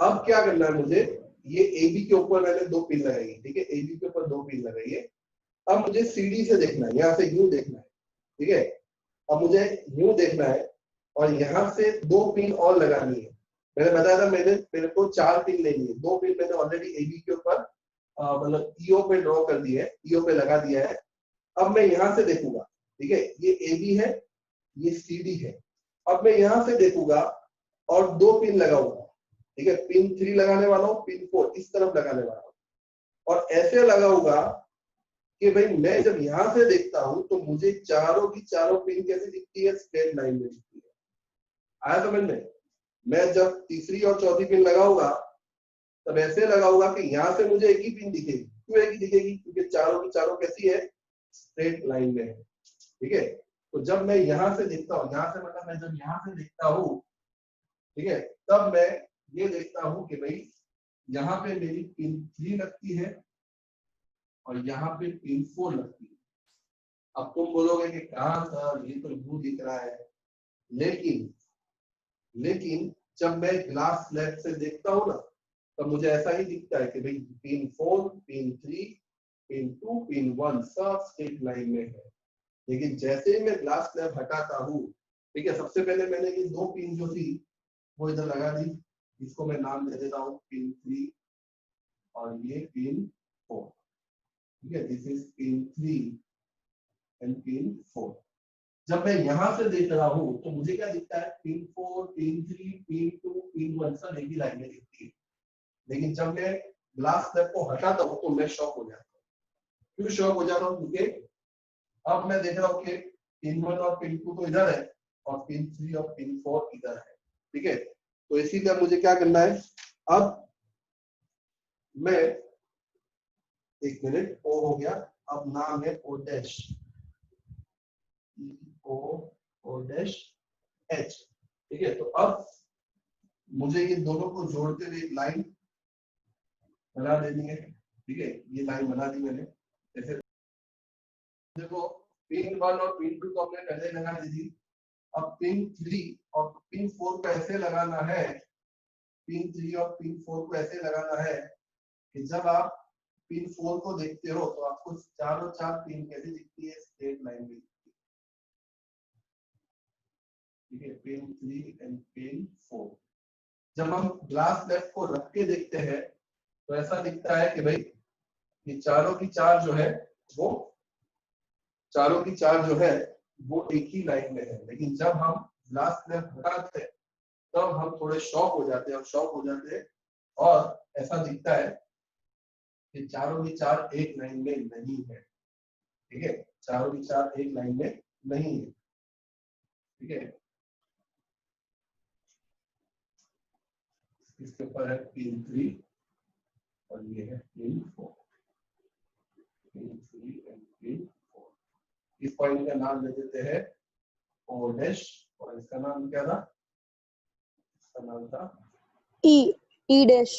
अब क्या करना है मुझे, ये AB के ऊपर मैंने 2 पिन लगाई है, ठीक है। AB के ऊपर 2 पिन लगाई है। अब मुझे CD से देखना है, यहाँ से यूं देखना है, ठीक है। अब मुझे यूं देखना है और यहाँ से 2 पिन और लगानी है। मैंने बताया था मेरे को 4 पिन लेनी है, 2 पिन मैंने ऑलरेडी AB के ऊपर मतलब EO पे ड्रॉ कर दिया है, EO पे लगा दिया है। अब मैं यहाँ से देखूंगा, ठीक है। ये AB है, ये CD है। अब मैं यहाँ से देखूंगा और 2 पिन लगाऊंगा, ठीक है। पिन 3 लगाने वाला हूँ, पिन 4 इस तरफ लगाने वाला हूँ और ऐसे लगाऊंगा कि भाई मैं जब यहाँ से देखता हूँ तो मुझे चारों की चारों पिन कैसे दिखती है? स्ट्रेट लाइन में दिखती है। आया समझ में? मैं जब तीसरी और चौथी पिन लगाऊंगा तब ऐसे लगाऊंगा कि यहाँ से मुझे एक ही पिन दिखेगी। क्यों एक ही दिखेगी? क्योंकि चारों की चारों कैसी है? स्ट्रेट लाइन में है, ठीक है। तो जब मैं यहाँ से देखता हूँ, यहाँ से मतलब मैं जब यहाँ से देखता हूँ, ठीक है, तब मैं ये देखता हूँ कि भाई यहाँ पे मेरी पिन 3 लगती है और यहाँ पे पिन 4 लगती है। अब तुम बोलोगे कि कहाँ सर ये तो ब्लू दिख रहा है, लेकिन जब मैं ग्लास स्लैब से देखता हूँ ना तब मुझे ऐसा ही दिखता है कि भाई पिन 4, पिन 3, पिन 2, पिन 1 सब स्ट्रेट लाइन में है। लेकिन जैसे ही मैं ग्लास स्लैब हटाता हूँ, ठीक है, सबसे पहले मैंने ये 2 पिन जो थी वो इधर लगा दी, इसको मैं नाम दे देता हूँ पिन 3 और ये पिन 4, ठीक है। This is pin 3 and pin 4। जब मैं यहाँ से देख रहा हूँ तो मुझे क्या दिखता है? पिन 4, पिन 3, पिन 2, पिन 1 सब एक ही लाइन में दिखती है। लेकिन जब मैं ग्लास स्लैब को हटाता हूँ तो मैं शॉक हो जाता हूँ। क्यों शॉक हो जाता हूँ? क्योंकि अब मैं देख रहा हूँ कि पिन 1 और पिन 2 तो इधर है और पिन 3 और पिन 4 इधर है। ठीक है, तो इसीलिए मुझे क्या करना है, अब मैं एक मिनट, ओ हो गया, अब नाम है O dash, O dash H. ठीक है, तो अब मुझे ये दोनों को जोड़ते हुए एक लाइन बना देनी है। ठीक है, ये लाइन बना दी मैंने। जैसे देखो पिन 1 और पिन 2 को हमने पहले लगा दी थी, अब पिन 3 और पिन 4 को ऐसे लगाना है, पिन 3 और पिन 4 को ऐसे लगाना है कि जब आप पिन 4 को देखते हो तो आपको चारों चार पिन कैसे दिखती है, स्ट्रेट लाइन में दिखती है। ठीक है, पिन 3 एंड पिन 4। जब हम ग्लास स्लैब को रख के देखते हैं तो ऐसा दिखता है कि भाई ये चारों की चार जो है वो चारों की चार जो है वो एक ही लाइन में है। लेकिन जब हम ग्लास स्लैब हटाते हैं तब हम थोड़े शॉक हो जाते हैं और ऐसा दिखता है कि चारों की चार एक लाइन में नहीं है। ठीक है, चारों की चार एक लाइन में नहीं है। ठीक है, इसके ऊपर है पिन 3 और ये है पिन 4, पिन 3 एंड पिन 4। इस पॉइंट का नाम दे देते हैं ओ डैश और इसका नाम क्या था? इसका नाम था ई डैश।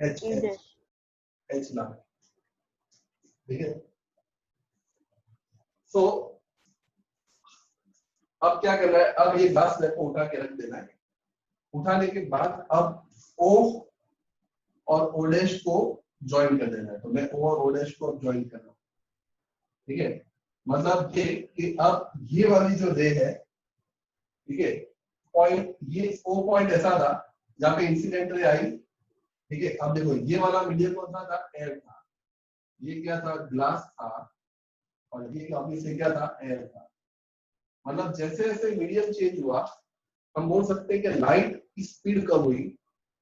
एच एच नाम। ठीक है, तो अब क्या करना है, अब ये ग्लास स्लैब को उठा के रख देना है। उठाने के बाद अब ओ और ओ डैश को ज्वाइन कर देना है। तो मैं ओ और ओ डैश को अब ज्वाइन कर रहा हूँ। ठीक है, मतलब ये कि अब ये वाली जो रे है, ठीक है, पॉइंट ये ओ पॉइंट ऐसा था जहाँ पे इंसिडेंट रे आई। ठीक है, अब देखो ये वाला मीडियम कौन सा था? एयर था। ये क्या था? ग्लास था। और ये ऑब्वियसली क्या था? एयर था। मतलब जैसे जैसे मीडियम चेंज हुआ हम बोल सकते हैं कि लाइट की स्पीड कम हुई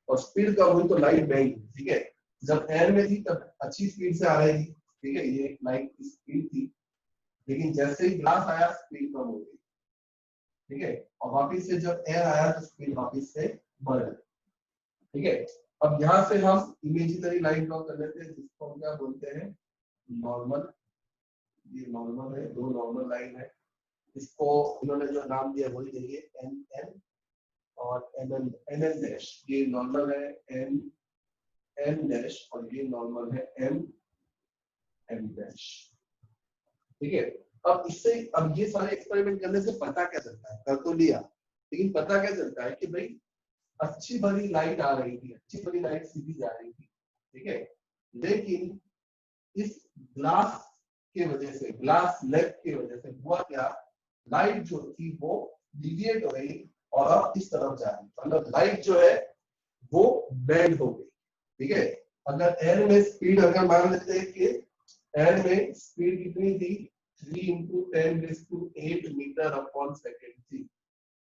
और स्पीड कम हुई तो लाइट बही। ठीक है, जब एयर में थी तब अच्छी स्पीड से आ रही थी। ठीक है, ये लाइट की स्पीड थी, लेकिन जैसे ही ग्लास आया स्पीड कम हो गई। ठीक है, और वापिस से जब एयर आया तो स्पीड वापिस से बढ़ गई। ठीक है, अब यहाँ से हम इमेजिनरी लाइन ड्रॉ कर लेते हैं जिसको हम क्या बोलते हैं? नॉर्मल। ये नॉर्मल है, दो नॉर्मल लाइन है। इसको इन्होंने जो नाम दिया वही देंगे एन एन और N N N N dash. ये नॉर्मल है एन एन डैश और ये नॉर्मल है एम एम डैश। ठीक है, अब इससे अब ये सारे एक्सपेरिमेंट करने से पता क्या चलता है? कर तो लिया, लेकिन पता क्या चलता है कि भाई अच्छी भरी लाइट आ रही थी, अच्छी भरी लाइट सीधी जा रही थी। ठीक है, लेकिन इस ग्लास के वजह से, ग्लास लेग की वजह से हुआ क्या? लाइट जो थी वो डिविएट हो गई और अब इस तरफ जा रही। मतलब लाइट जो है वो बेंड हो गई। ठीक है, अगर एयर में स्पीड, अगर मान लेते हैं कि एयर में स्पीड कितनी थी? 3 × 10⁸ मीटर/सेकंड थी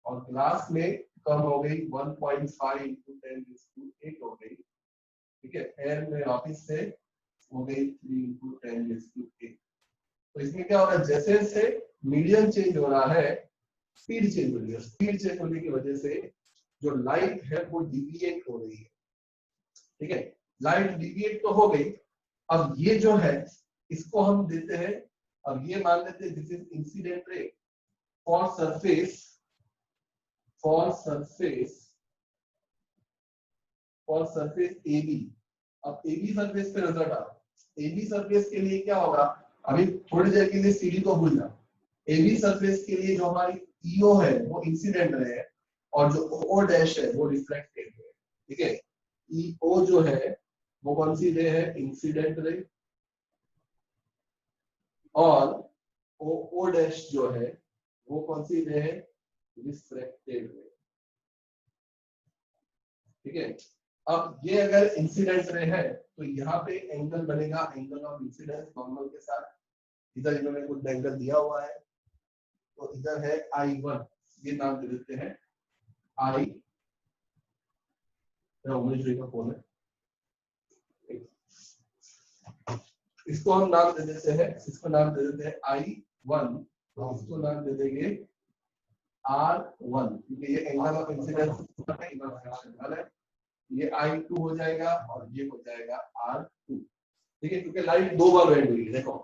और ग्लास में कम हो गई 1.5 × 10⁸ हो गई। ठीक है, एयर में वापिस से हो गई 3 × 10⁸। तो इसमें क्या हो रहा है? जैसे जैसे मीडियम चेंज हो रहा है स्पीड चेंज हो रही है। स्पीड चेंज होने की वजह से जो लाइट है वो डिविएट हो रही है। ठीक है, लाइट डिविएट तो हो गई। अब ये जो है इसको हम देते हैं, अब ये मान लेते हैं this is incident ray for surface AB। अब AB सरफेस पे नजर डालो। AB सरफेस के लिए क्या होगा? अभी थोड़ी देर के लिए CD को भूल जाओ। AB सरफेस के लिए जो हमारी EO है वो इंसिडेंट रे है और जो O डैश है वो रिफ्लेक्टेड रे है। ठीक है, EO जो है वो कौन सी रे है? Incident ray. और O डैश जो है वो कौन सी रे है? Reflected ray. ठीक है, अब ये अगर इंसिडेंट रे है तो यहाँ पे एंगल बनेगा, एंगल ऑफ इंसिडेंस नॉर्मल के साथ। इधर इन्होंने कुछ एंगल दिया हुआ है तो इधर है I1, ये नाम दे देते हैं I। उमेश जी का फोन है, इसको हम नाम दे देते हैं, इसको नाम दे देते हैं I1, इसको नाम दे देंगे R1, क्योंकि ये एंगल ऑफ इंसिडेंस है। ये I2 हो जाएगा और ये हो जाएगा R2। ठीक है, क्योंकि लाइट दो बार बैंड हुई है। देखो,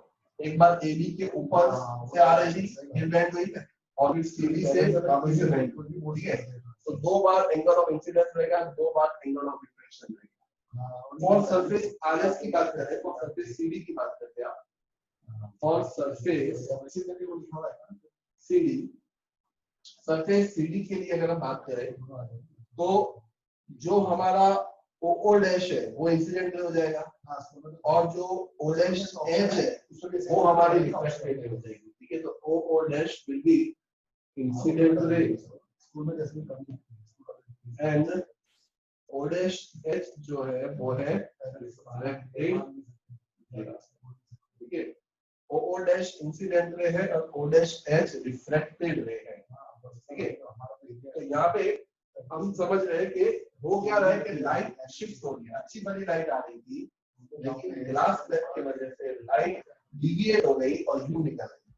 एक बार AB के ऊपर से आ रही थी, बैंड हुई है, और फिर CD से वापस से बैंड हुई। ठीक है, तो दो बार एंगल ऑफ इंसिडेंस रहेगा, दो बार एंगल ऑफ रिफ्लेक्शन रहेगा। और सरफेस RS की बात करें तो सरफेस CD की बात करते हैं आप, और सरफेस CD, सरफेस CD के लिए अगर हम बात करें तो जो हमारा OO डैश है वो इंसिडेंट हो जाएगा, और जो O डैश H है वो हमारी रिफ्लेक्टेड हो जाएगी। ठीक है, तो OO dash will be incident ray and O dash H जो है वो है रिफ्लेक्टेड। ठीक है, OO डैश इंसिडेंट रे है और O dash H reflected ray है। ठीक है, तो यहाँ पे हम समझ रहे हैं कि वो क्या रहा है कि लाइट शिफ्ट हो गया, अच्छी वाली लाइट आ रही थी, लेकिन ग्लास स्लैब की वजह से लाइट डिविएट हो गई और यूं निकल गई।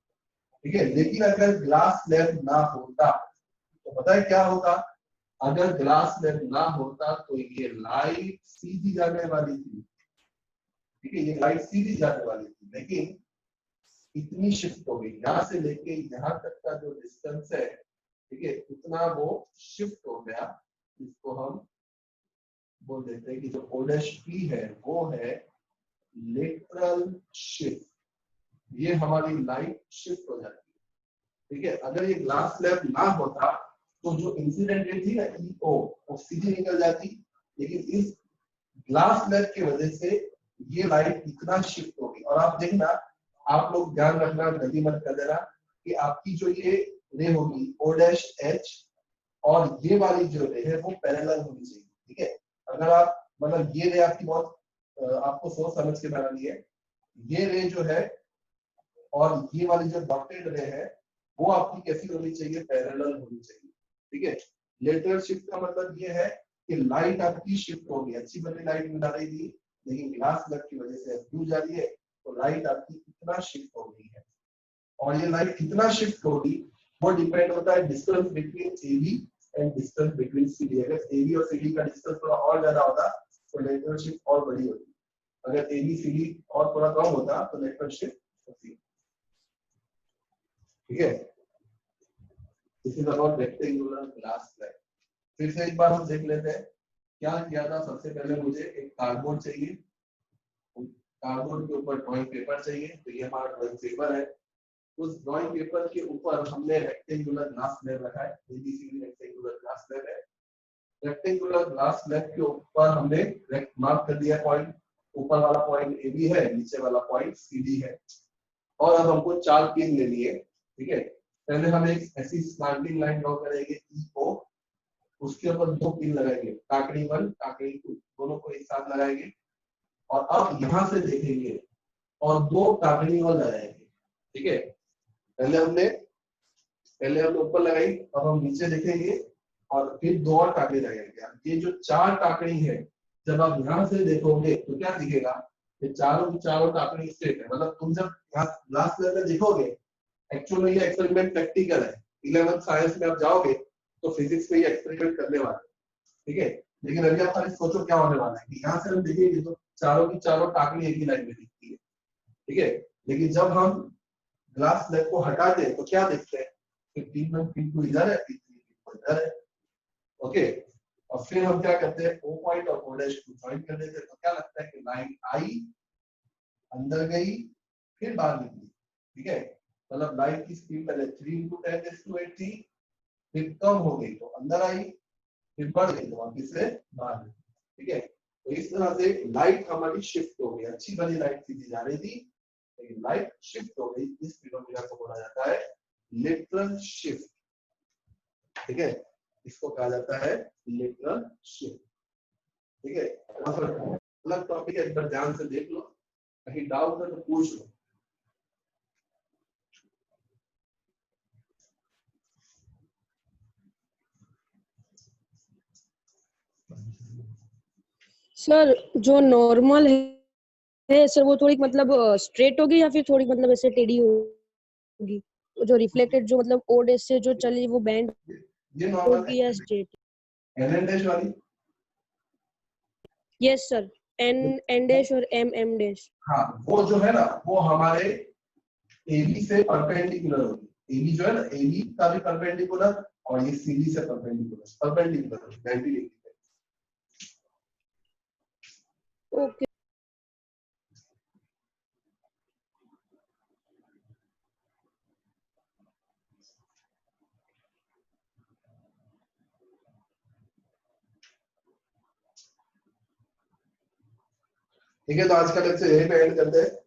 ठीक है, लेकिन अगर ग्लास स्लैब ना होता तो पता है क्या होता? अगर ग्लास स्लैब ना होता तो ये लाइट सीधी जाने वाली थी। ठीक है, ये लाइट सीधी जाने वाली थी, लेकिन इतनी शिफ्ट हो गई, यहाँ से लेके यहाँ तक का जो डिस्टेंस है, ठीक है, उतना वो शिफ्ट हो गया। इसको हम बोल देते हैं कि जो O डैश P है वो है लेटरल शिफ्ट। ये हमारी लाइट शिफ्ट हो जाती है। ठीक है, अगर ये ग्लास स्लैब ना होता तो जो इंसिडेंट रे थी ना EO वो सीधी निकल जाती, लेकिन इस ग्लास स्लैब की वजह से ये लाइट इतना शिफ्ट होगी। और आप देखना, आप लोग ध्यान रखना, गलती मत कर देना कि आपकी जो ये रे होगी O डैश H और ये वाली जो रे है वो पैरेलल होनी चाहिए। ठीक है, अगर आप मतलब ये रे आपकी बहुत आपको सोच समझ के बनानी है, ये रे जो है और ये वाली जो डॉटेड रे है वो आपकी कैसी होनी चाहिए? पैरेलल होनी चाहिए। ठीक है, लेटरल शिफ्ट का मतलब ये है कि लाइट आपकी शिफ्ट होगी, अच्छी वाली लाइट मिला रही थी, लेकिन ग्लास स्लैब की वजह से ब्लू जा रही है, तो लाइट आपकी इतना शिफ्ट हो गई है। और ये लाइट कितना शिफ्ट होगी वो डिपेंड होता है distance between AB and distance between CD। अगर AB और CD का डिस्टेंस थोड़ा और ज्यादा होता तो लेटरल शिफ्ट और बड़ी होती, अगर AB CD और थोड़ा कम होता तो लेटरल शिफ्ट होती। ठीक है, this is about rectangular glass slab. फिर से एक बार हम देख लेते हैं क्या किया था। सबसे पहले मुझे एक कार्डबोर्ड चाहिए, कार्डबोर्ड के ऊपर ड्राइंग पेपर चाहिए, तो ये हमारा ड्राइंग पेपर है। उस ड्राइंग पेपर के ऊपर हमने रेक्टेंगुलर ग्लास स्लैब रखा है, ABCD रेक्टेंगुलर ग्लास स्लैब है। रेक्टेंगुलर ग्लास स्लैब के ऊपर हमने मार्क कर दिया पॉइंट, ऊपर वाला पॉइंट AB है, नीचे वाला पॉइंट CD है। और अब हमको 4 पिन लेनी है। ठीक है, पहले हम एक ऐसी स्लैंडिंग लाइन ड्रॉ करेंगे EO, उसके ऊपर 2 पिन लगाएंगे, टाकड़ी 1 टाकड़ी 2 दोनों को एक साथ लगाएंगे, और अब यहाँ से देखेंगे और 2 टाकड़ी और लगाएंगे। ठीक है, पहले हमने ऊपर लगाई, अब हम नीचे देखेंगे और फिर 2 और टाकड़ी लगाएंगे। ये जो 4 टाकड़ी है, जब आप यहाँ से देखोगे तो क्या दिखेगा? ये चारों की चारों टाकड़ी स्ट्रेट है। मतलब तुम जब यहाँ ग्लास स्लैब में देखोगे, एक्चुअल में ये एक्सपेरिमेंट प्रैक्टिकल है, 11th साइंस में आप जाओगे तो फिजिक्स में ये एक्सपेरिमेंट करने वाले। ठीक है, लेकिन अभी आप खाली सोचो क्या होने वाला है कि यहाँ से हम देखेंगे तो चारों की चारों टाकड़ी एक ही लाइन में दिखती है। ठीक है, लेकिन जब हम ग्लास स्लैब को हटाते हैं तो क्या देखते हैं? पिन 2 इधर है, पिन 3 इधर है। ओके, और फिर हम क्या करते हैं? O पॉइंट और O डैश को ज्वाइन कर देते हैं, तो क्या लगता है कि लाइन आई, अंदर गई, फिर बाहर निकली। ठीक है, मतलब लाइट की स्पीड पहले 3 × 10⁸ थी, फिर कम हो गई तो अंदर आई, फिर बढ़ गई तो वापस से बाहर। ठीक है, तो इस तरह से लाइट हमारी शिफ्ट हो गई, अच्छी वाली लाइट सीधी जा रही थी, लेकिन लाइट शिफ्ट हो गई। इस फिनोमेना को बोला जाता है लेटरल शिफ्ट। ठीक है, इसको कहा जाता है लेटरल शिफ्ट। ठीक है, अलग टॉपिक है, एक बार ध्यान से देख लो, कहीं डाउट है तो पूछ लो। सर जो नॉर्मल है है सर वो थोड़ी मतलब स्ट्रेट होगी या फिर थोड़ी मतलब ऐसे टेढ़ी होगी? वो जो रिफ्लेक्टेड जो मतलब ओ डैश से जो चली वो बैंड ये नॉर्मल होगी या स्ट्रेट? एन डैश वाली। यस सर, एन डैश और एम डैश। हाँ वो जो है ना वो हमारे AB से परपेंडिकुलर होगी। AB जो है ना AB का भी परपेंडिकुलर और ये CD से परपेंडिकुलर 90 डिग्री पे। ओके ठीक है, तो आज का लेक्चर यहीं पे एंड करते हैं।